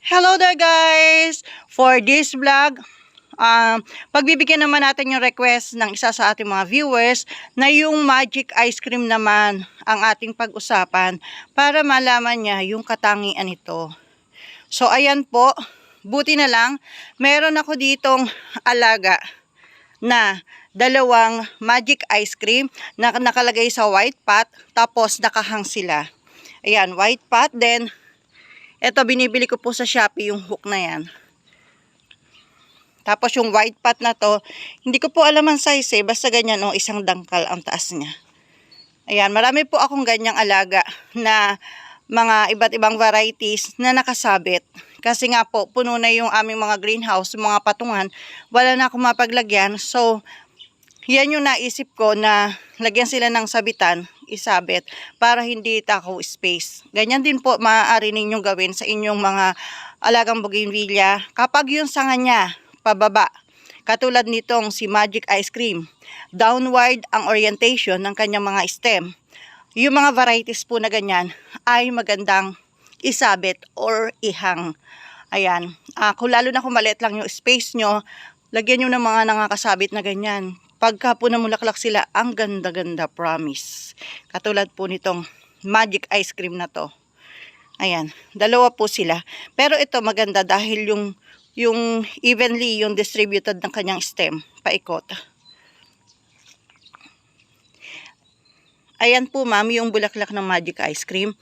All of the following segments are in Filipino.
Hello there guys! For this vlog, pagbibigyan naman natin yung request ng isa sa ating mga viewers na yung magic ice cream naman ang ating pag-usapan para malaman niya yung katangian nito. So ayan po, buti na lang, meron ako ditong alaga na dalawang magic ice cream na nakalagay sa white pot, tapos nakahang sila. Ayan, white pot, then ito, binibili ko po sa Shopee yung hook na yan. Tapos yung white pot na to, hindi ko po alam ang size basta ganyan o isang dangkal ang taas niya. Ayan, marami po akong ganyang alaga na mga iba't ibang varieties na nakasabit. Kasi nga po, puno na yung aming mga greenhouse, mga patungan, wala na akong mapaglagyan. So, yan yung naisip ko na lagyan sila ng sabitan, isabit, para hindi takaw space. Ganyan din po maaari ninyong gawin sa inyong mga alagang bougainvillea. Kapag yung sanga niya, pababa, katulad nitong si Magic Ice Cream, downward ang orientation ng kanyang mga stem. Yung mga varieties po na ganyan ay magandang isabit or ihang. Ayan, kung lalo na kung maliit lang yung space nyo, lagyan nyo ng mga nakakasabit na ganyan. Pagka po namulaklak sila, ang ganda-ganda, promise. Katulad po nitong magic ice cream na to. Ayan, dalawa po sila. Pero ito maganda dahil yung evenly yung distributed ng kanyang stem, paikot. Ayan po ma'am, yung bulaklak ng magic ice cream.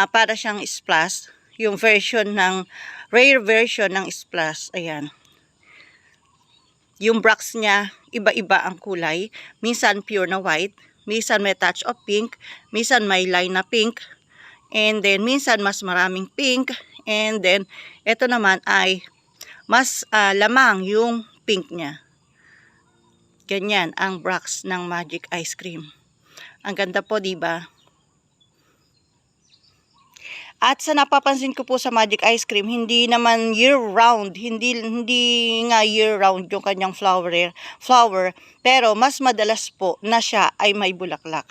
Para siyang splash, yung version ng, rare version ng splash. Ayan. Yung bracts niya, iba-iba ang kulay. Minsan pure na white, minsan may touch of pink, minsan may line na pink, and then minsan mas maraming pink, and then ito naman ay mas lamang yung pink niya. Ganyan ang bracts ng magic ice cream. Ang ganda po, diba? At sa napapansin ko po sa magic ice cream, hindi naman year-round, hindi nga year-round yung kanyang flower, pero mas madalas po na siya ay may bulaklak.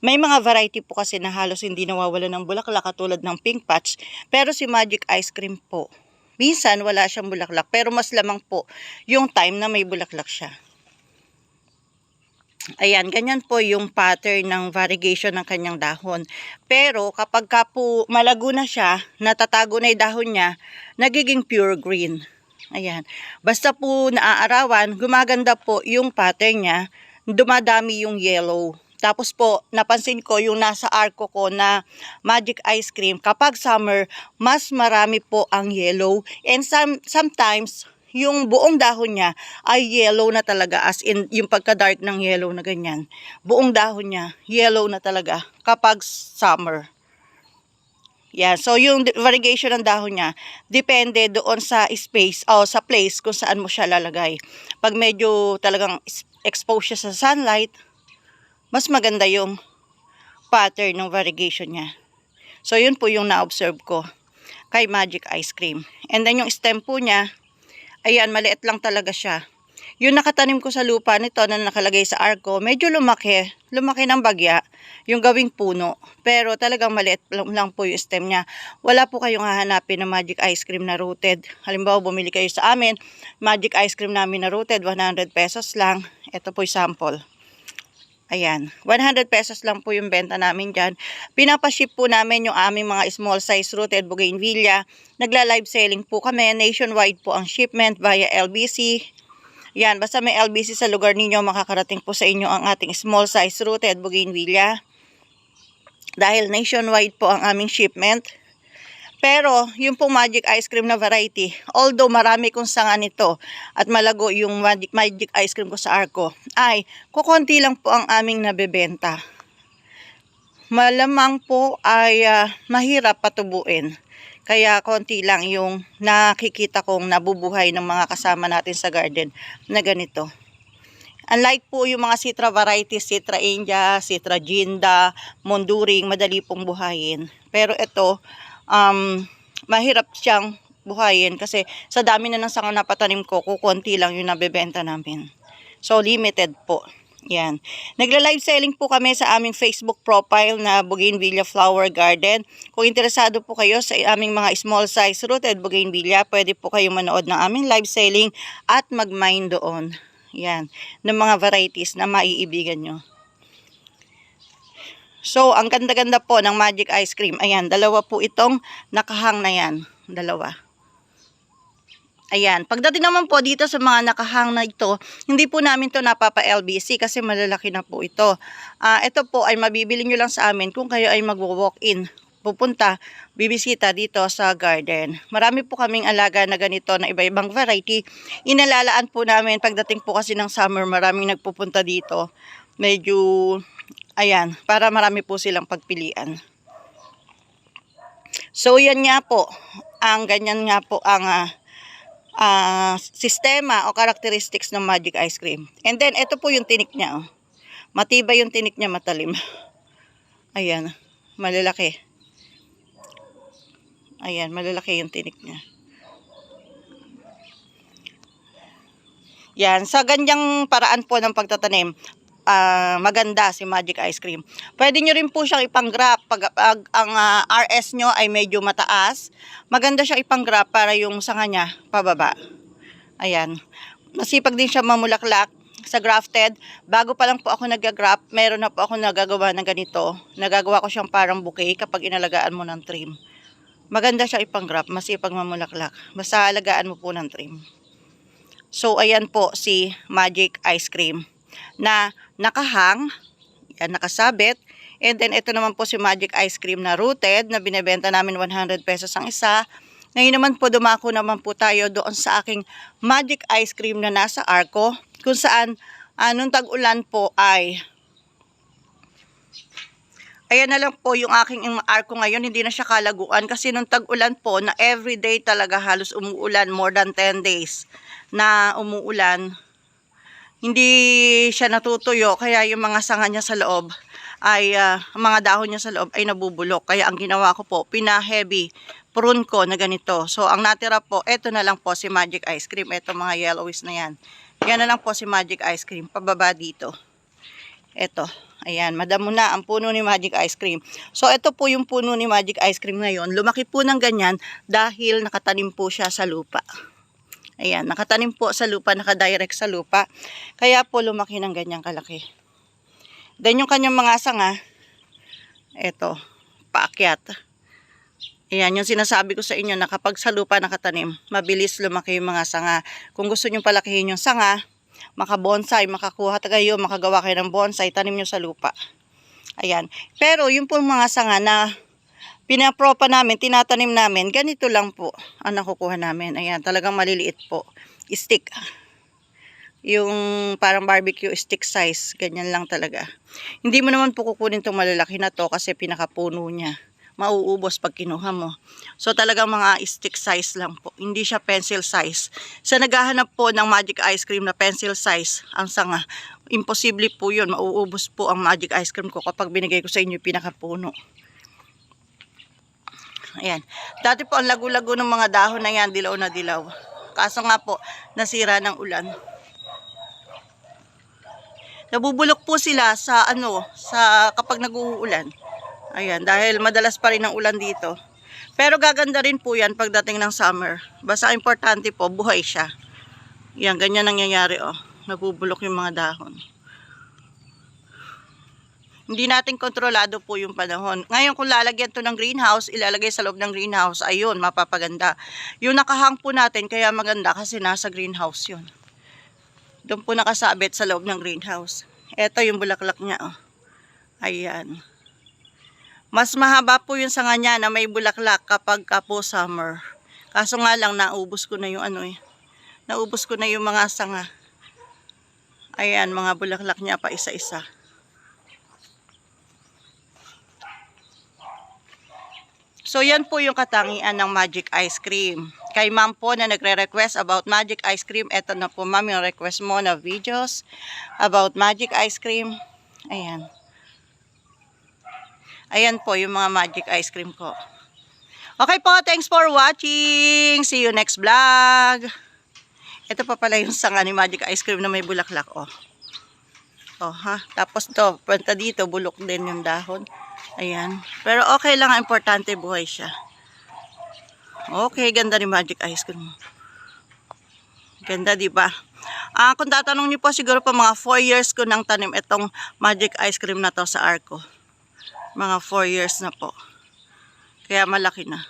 May mga variety po kasi na halos hindi nawawala ng bulaklak katulad ng pink patch, pero si magic ice cream po, minsan wala siyang bulaklak, pero mas lamang po yung time na may bulaklak siya. Ayan, ganyan po yung pattern ng variegation ng kanyang dahon. Pero kapag ka po malago na siya, natatago na yung dahon niya, nagiging pure green. Ayan. Basta po naaarawan, gumaganda po yung pattern niya, dumadami yung yellow. Tapos po, napansin ko yung nasa arko ko na magic ice cream, kapag summer, mas marami po ang yellow. And sometimes, yung buong dahon niya ay yellow na talaga, as in yung pagka-dark ng yellow na ganyan. Buong dahon niya, yellow na talaga kapag summer. Yeah, so yung variegation ng dahon niya, depende doon sa space o sa place kung saan mo siya lalagay. Pag medyo talagang exposed siya sa sunlight, mas maganda yung pattern ng variegation niya. So yun po yung na-observe ko kay Magic Ice Cream. And then yung stem po niya, ayan, maliit lang talaga siya. Yung nakatanim ko sa lupa nito na nakalagay sa arko, medyo lumaki ng bagya, yung gawing puno. Pero talagang maliit lang po yung stem niya. Wala po kayong hahanapin na magic ice cream na rooted. Halimbawa, bumili kayo sa amin, magic ice cream namin na rooted, 100 pesos lang. Ito po yung sample. Ayan, 100 pesos lang po yung benta namin dyan. Pinapaship po namin yung aming mga small size rooted bougainvillea. Nagla-live selling po kami. Nationwide po ang shipment via LBC. Yan, basta may LBC sa lugar ninyo, makakarating po sa inyo ang ating small size rooted bougainvillea. Dahil nationwide po ang aming shipment. Pero, yung pong magic ice cream na variety, although marami kong sanga nito at malago yung magic ice cream ko sa arko, ay kukunti lang po ang aming nabebenta. Malamang po ay mahirap patubuin. Kaya konti lang yung nakikita kong nabubuhay ng mga kasama natin sa garden na ganito. Unlike po yung mga citra varieties, citra india, citra ginda, monduring, madali pong buhayin. Pero ito, mahirap siyang buhayin kasi sa dami na ng sanga na patanim ko, kukunti lang yung nabebenta namin. So, limited po. Yan. Nagla-live selling po kami sa aming Facebook profile na Bougainvillea Flower Garden. Kung interesado po kayo sa aming mga small size rooted Bougainvillea, pwede po kayong manood ng aming live selling at mag-mine doon. Yan. Ng mga varieties na maiibigan nyo. So, ang ganda-ganda po ng Magic Ice Cream. Ayan, dalawa po itong nakahang na yan. Dalawa. Ayan, pagdating naman po dito sa mga nakahang na ito, hindi po namin to napapa-LBC kasi malalaki na po ito. Ito po ay mabibili nyo lang sa amin kung kayo ay magwo-walk-in. Pupunta, bibisita dito sa garden. Marami po kaming alaga na ganito na iba-ibang variety. Inalalaan po namin pagdating po kasi ng summer, maraming nagpupunta dito. Medyo, ayan, para marami po silang pagpilian. So, yan nga po, ang ganyan nga po ang sistema o characteristics ng Magic Ice Cream. And then, ito po yung tinik niya. Oh. Matibay yung tinik niya, matalim. Ayan, malalaki. Ayan, malalaki yung tinik niya. Yan, sa ganyang paraan po ng pagtatanim, maganda si Magic Ice Cream. Pwede nyo rin po siyang ipang-grap. Pag ang RS nyo ay medyo mataas, maganda siyang ipang-grap para yung sanga niya pababa. Ayan. Masipag din siya mamulaklak sa grafted. Bago pa lang po ako nag-grap, meron na po ako nagagawa ng ganito. Nagagawa ko siyang parang bouquet kapag inalagaan mo ng trim. Maganda siya ipang-grap, masipag mamulaklak. Basta alagaan mo po ng trim. So, ayan po si Magic Ice Cream na nakahang, yan, nakasabit. And then, ito naman po si Magic Ice Cream na rooted na binebenta namin 100 pesos ang isa. Ngayon naman po, dumako naman po tayo doon sa aking Magic Ice Cream na nasa Arco, kung saan, nung tag-ulan po ay, ayan na lang po yung aking Arco ngayon, hindi na siya kalaguan kasi nung tag-ulan po na everyday talaga halos umuulan, more than 10 days na umuulan, hindi siya natutuyo, kaya yung mga sanga niya sa loob ay, mga dahon niya sa loob ay nabubulok. Kaya ang ginawa ko po, pina-heavy prune ko na ganito. So, ang natira po, eto na lang po si Magic Ice Cream. Eto mga yellowish na yan. Yan na lang po si Magic Ice Cream. Pababa dito. Eto. Ayan, madamo na ang puno ni Magic Ice Cream. So, ito po yung puno ni Magic Ice Cream ngayon. Lumaki po ng ganyan dahil nakatanim po siya sa lupa. Ayan, nakatanim po sa lupa, nakadirect sa lupa. Kaya po lumaki ng ganyang kalaki. Then yung kanyang mga sanga, eto, paakyat. Ayan, yung sinasabi ko sa inyo na kapag sa lupa nakatanim, mabilis lumaki yung mga sanga. Kung gusto nyo palakihin yung sanga, maka-bonsai, makakuha kayo, makagawa kayo ng bonsai, tanim nyo sa lupa. Ayan. Pero yung po mga sanga na pinapropa namin, tinatanim namin, ganito lang po ang nakukuha namin. Ayan, talagang maliliit po. Stick. Yung parang barbecue stick size, ganyan lang talaga. Hindi mo naman po kukunin itong malalaki na to kasi pinakapuno niya. Mauubos pag kinuha mo. So talagang mga stick size lang po. Hindi siya pencil size. Sa naghahanap po ng Magic Ice Cream na pencil size ang sanga, imposible po yun. Mauubos po ang Magic Ice Cream ko kapag binigay ko sa inyo pinakapuno. Ayan. Dati po ang lago-lago ng mga dahon na yan, dilaw na dilaw. Kaso nga po, nasira ng ulan. Nabubulok po sila sa kapag nag-uulan. Ayan, dahil madalas pa rin ang ulan dito. Pero gaganda rin po yan pagdating ng summer. Basta importante po, buhay siya. Yan, ganyan nangyayari, oh. Nabubulok yung mga dahon. Hindi natin kontrolado po yung panahon. Ngayon, kung lalagyan to ng greenhouse, ilalagay sa loob ng greenhouse, ayun, mapapaganda. Yung nakahang po natin, kaya maganda kasi nasa greenhouse yun. Doon po nakasabit sa loob ng greenhouse. Ito yung bulaklak niya, oh. Ayan. Mas mahaba po yung sanga niya na may bulaklak kapag po summer. Kaso nga lang, naubos ko na yung naubos ko na yung mga sanga. Ayan, mga bulaklak niya pa isa-isa. So, yan po yung katangian ng Magic Ice Cream. Kay ma'am po na nagre-request about Magic Ice Cream, eto na po ma'am yung request mo na videos about Magic Ice Cream. Ayan. Ayan po yung mga Magic Ice Cream ko. Okay po, thanks for watching. See you next vlog. Ito pa pala yung sanga ni Magic Ice Cream na may bulaklak, oh. Oh, ha? Tapos to, punta dito, bulok din yung dahon. Ayan. Pero okay lang, importante buhay siya. Okay, ganda ni Magic Ice Cream. Ganda, di ba? Kung tatanong niyo po, siguro pa mga 4 years ko nang tanim itong Magic Ice Cream na to sa Arco. Mga 4 years na po. Kaya malaki na.